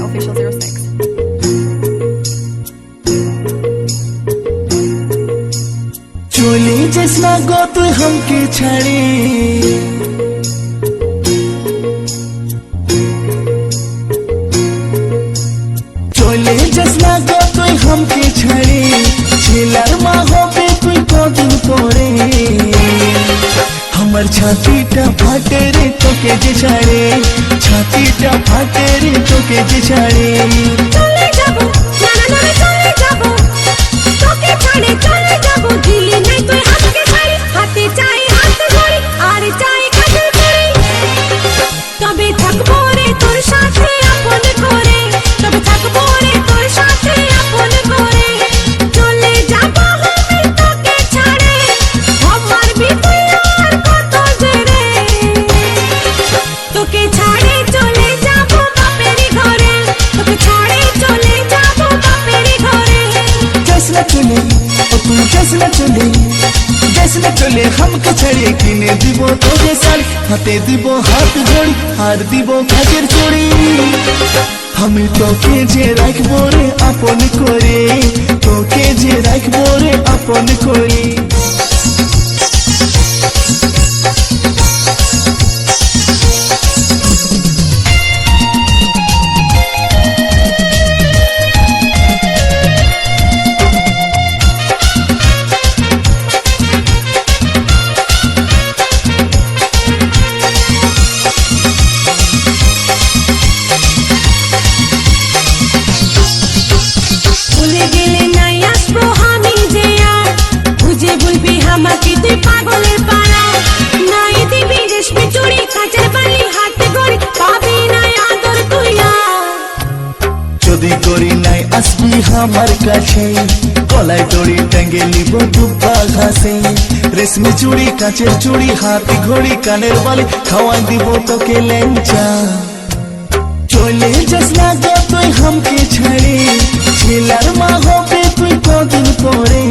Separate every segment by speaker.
Speaker 1: @official06.
Speaker 2: चोली जैसा गो तू हमके छाड़ी चोली जैसा गो तू हमके छाड़ी छिलर माहो पे तू कौन तोरे हमर छाती टा फाटे रे तो के जे छाड़े छाती टा फाटे रे तो के जे छाड़े
Speaker 3: चले जाबो ना चले जाबो তোকে ছাড়ে চলে যাবো দিলি নাই তুই হাতকে ছাড়ি হাতে চাই হাত ধরি আর চাই কাছে ধরি তবে থাকবো রে তোর সাথে আপন করে তবে থাকবো রে তোর সাথে আপন করে চলে যাবো আমি তোকে ছাড়ে আমার বিতুই আর কত জেরে তোকে ছাড়ে চলে যাবো বাপেরই ঘরে তোকে ছাড়ে চলে যাবো বাপেরই ঘরে
Speaker 2: जैसना चले ओ तू जैसना चले हमके छड़े किने दिबो तोरे साल हाथे दिबो हाथ जोड़ी हार दिबो काचेर चोड़ी हम तोके जे राखबो रे आपन करे तोके जे राखबो रे आपन करे
Speaker 3: আমাকে তুই পাগলের পাড়া নাই দিবি রেশমি চুড়ি কাচের বালি হাতে গড়ি পাবি না আদর তুই
Speaker 2: যদি করি নাই আসবি আমার কাছে গলায় দড়ি টাঙ্গে নিব দুব্বা ঘাসে রেশমি চুড়ি কাচের চুড়ি হাতে ঘড়ি কানের বালি খাওয়াই দিব তোকে লেঞ্চা চলে যাস না গো তুই हमके ছাড়ে ছেলার মা হবে তুই কদিন পরে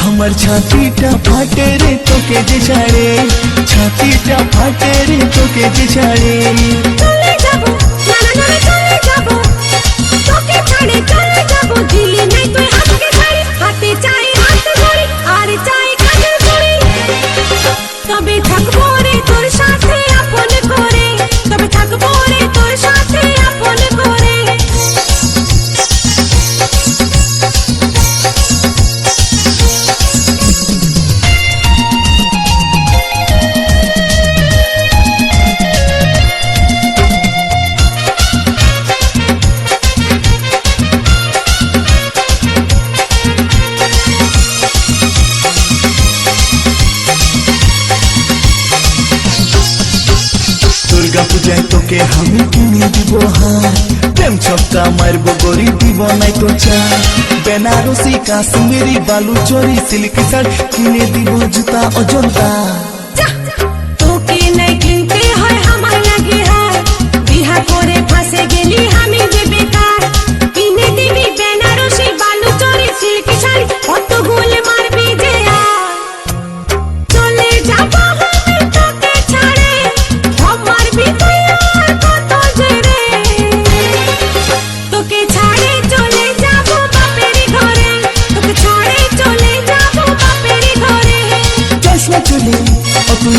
Speaker 2: हमर छाती टा फाटे रे तो के जे छाड़े छाती टा फाटे रे तो के जे छाड़े
Speaker 3: চলে যাবো না চলে যাবো তোকে ছাড়ে চলে যাবো দিলি নাই তুই হাতকে ছাড়ি হাতে চাই হাত ধরি আর চাই কাছে ধরি তবে থাকবো রে তোর সাথে আপন করে তবে থাকবো রে তোর সাথে আপন করে
Speaker 2: दुर्गा पूजाय तोके हम किने दिबो हार प्रेम छक्का मारबो गोरी दिबो নাই তো চা বেনারসি কাশ্মীরি বালু চরি সিল্ক শাড়ি কিনে দিব জুতা অজন্তা
Speaker 3: তোকে নাই কিনতে হয় আমার লাগে হার বিহা করে ফাঁসে গেলি আমি যে বেকার কিনে দিবি বেনারসি বালু চরি সিল্ক শাড়ি কত গোল মারবি যে চলে যাবো আমি তোকে ছাড়ে আমার বিতুই আর কত জেরে তোকে ছাড়ে চলে যাবো বাপেরই ঘরে তোকে ছাড়ে চলে যাবো বাপেরই ঘরে
Speaker 2: जैसना चले ओ तू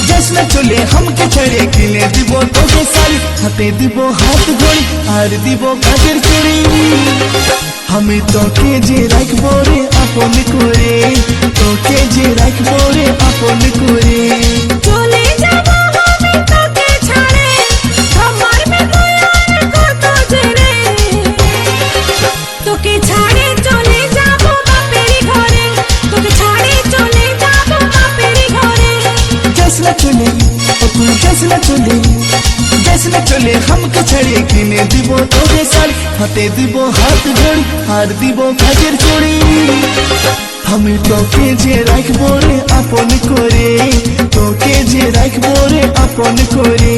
Speaker 2: जैसना चले हमके छड़े किने दिबो तोके सारी हाथे दिबो हाथ घड़ी আর দিব কাজের চুড়ি আমি তোকে যে রাখবো রে আপন করে তোকে যে রাখবো রে আপন করে
Speaker 3: চলে যাবো আমি তোকে ছাড়ে আমার বিতুই আর কত জেরে তোকে ছাড়ে চলে যাবো বাপেরই ঘরে তোকে ছাড়ে চলে যাবো বাপেরই ঘরে
Speaker 2: जैसना चले ओ तू जैसना चले हमके छड़े किने दिबो तोरे साड़ी हाथे दिबो हाथ घड़ी हार दिबो काचेर चूड़ी আমি তোকে যে রাখবো রে আপন করে তোকে যে রাখবো রে আপন করে